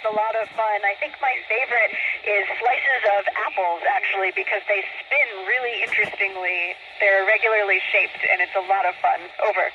It's a lot of fun. I think my favorite is slices of apples, actually, because they spin really interestingly. They're regularly shaped, and it's a lot of fun. Over.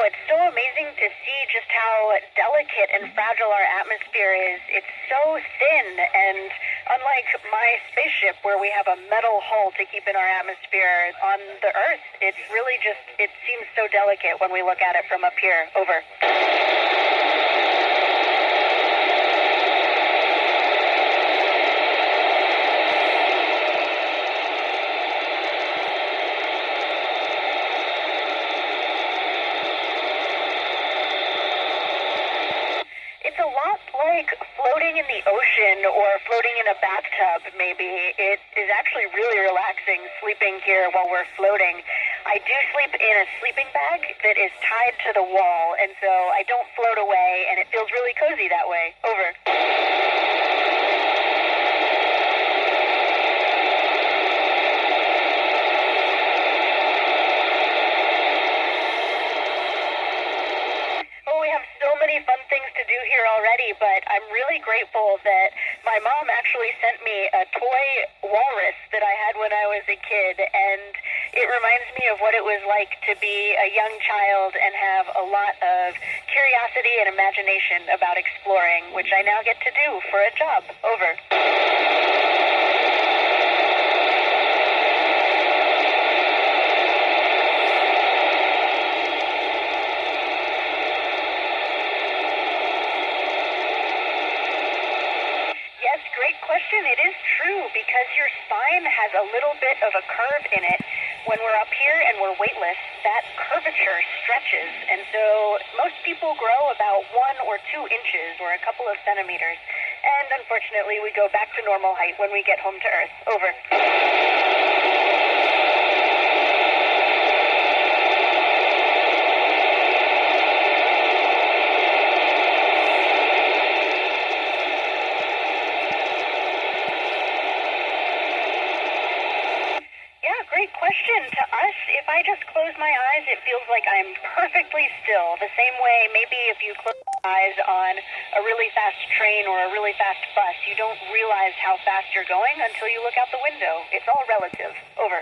It's so amazing to see just how delicate and fragile our atmosphere is. It's so thin, and unlike my spaceship where we have a metal hull to keep in our atmosphere, on the Earth, it's really just, it seems so delicate when we look at it from up here. Over. Like floating in the ocean or floating in a bathtub, maybe. It is actually really relaxing sleeping here while we're floating. I do sleep in a sleeping bag that is tied to the wall, and so I don't float away, and it feels really cozy that way. Over. Fun things to do here already, but I'm really grateful that my mom actually sent me a toy walrus that I had when I was a kid, and it reminds me of what it was like to be a young child and have a lot of curiosity and imagination about exploring, which I now get to do for a job. Over. It is true, because your spine has a little bit of a curve in it. When we're up here and we're weightless, that curvature stretches, and so most people grow about 1 or 2 inches or a couple of centimeters, and unfortunately we go back to normal height when we get home to Earth. Over. To us, if I just close my eyes, it feels like I'm perfectly still. The same way, maybe if you close your eyes on a really fast train or a really fast bus, you don't realize how fast you're going until you look out the window. It's all relative. Over.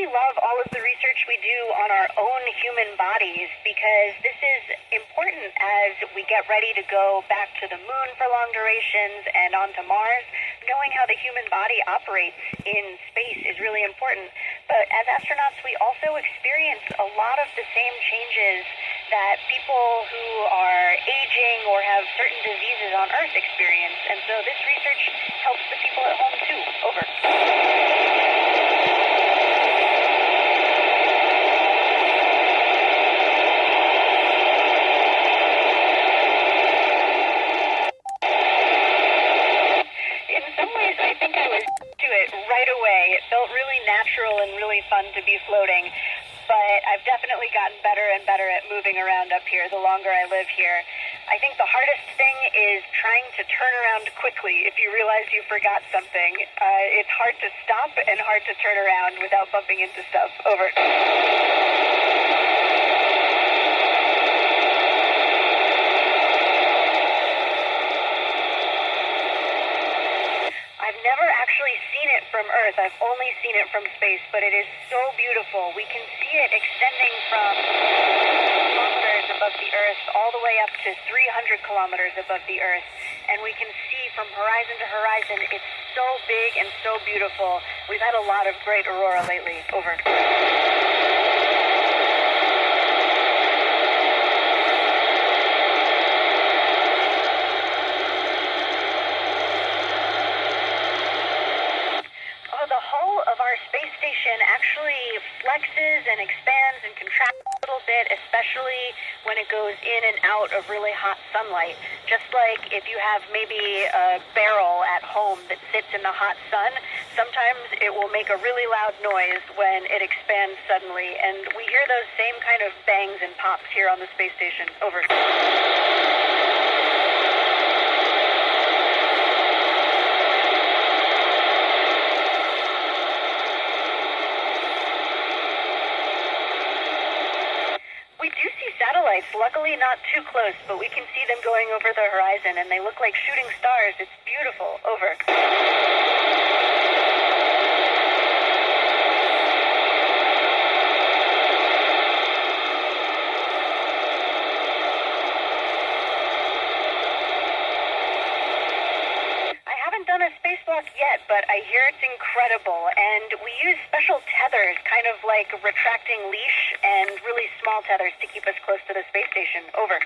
Love all of the research we do on our own human bodies, because this is important as we get ready to go back to the moon for long durations and onto Mars. Knowing how the human body operates in space is really important. But as astronauts, we also experience a lot of the same changes that people who are aging or have certain diseases on Earth experience. And so this research helps the people at home too. Over. And really fun to be floating, but I've definitely gotten better and better at moving around up here the longer I live here. I think the hardest thing is trying to turn around quickly if you realize you forgot something. It's hard to stop and hard to turn around without bumping into stuff. Over. Never actually seen it from Earth. I've only seen it from space, but it is so beautiful. We can see it extending from kilometers above the Earth all the way up to 300 kilometers above the Earth, and we can see from horizon to horizon. It's so big and so beautiful. We've had a lot of great aurora lately. Over. Actually flexes and expands and contracts a little bit, especially when it goes in and out of really hot sunlight. Just like if you have maybe a barrel at home that sits in the hot sun, sometimes it will make a really loud noise when it expands suddenly, and we hear those same kind of bangs and pops here on the space station. Over. We do see satellites, luckily not too close, but we can see them going over the horizon, and they look like shooting stars. It's beautiful. Over. I haven't done a spacewalk yet, but I hear it's incredible, and we use special tethers, kind of like retracting leash, and really small tethers to keep us close to the space station. Over.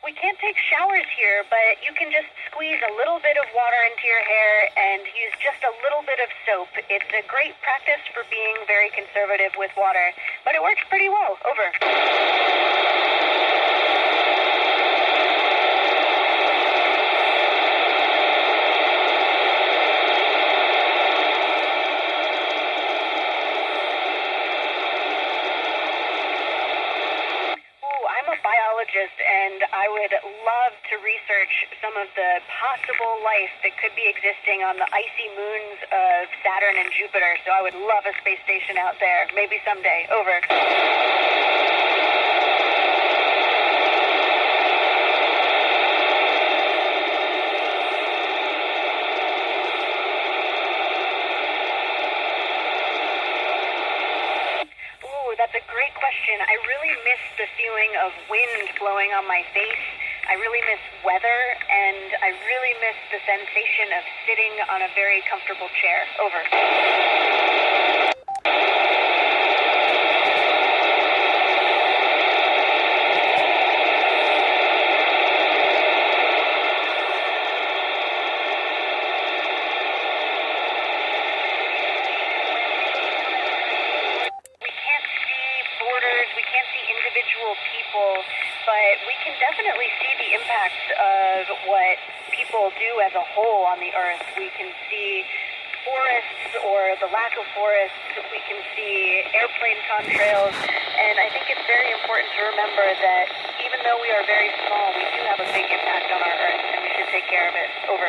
We can't take showers here, but you can just squeeze a little bit of water into your hair and use just a little bit of soap. It's a great practice for being very conservative with water, but it works pretty well. Over. And I would love to research some of the possible life that could be existing on the icy moons of Saturn and Jupiter, so I would love a space station out there, maybe someday. Over. That's a great question. I really miss the feeling of wind blowing on my face. I really miss weather, and I really miss the sensation of sitting on a very comfortable chair. Over. We can't see individual people, but we can definitely see the impacts of what people do as a whole on the Earth. We can see forests or the lack of forests. We can see airplane contrails, and I think it's very important to remember that even though we are very small, we do have a big impact on our Earth, and we should take care of it. Over.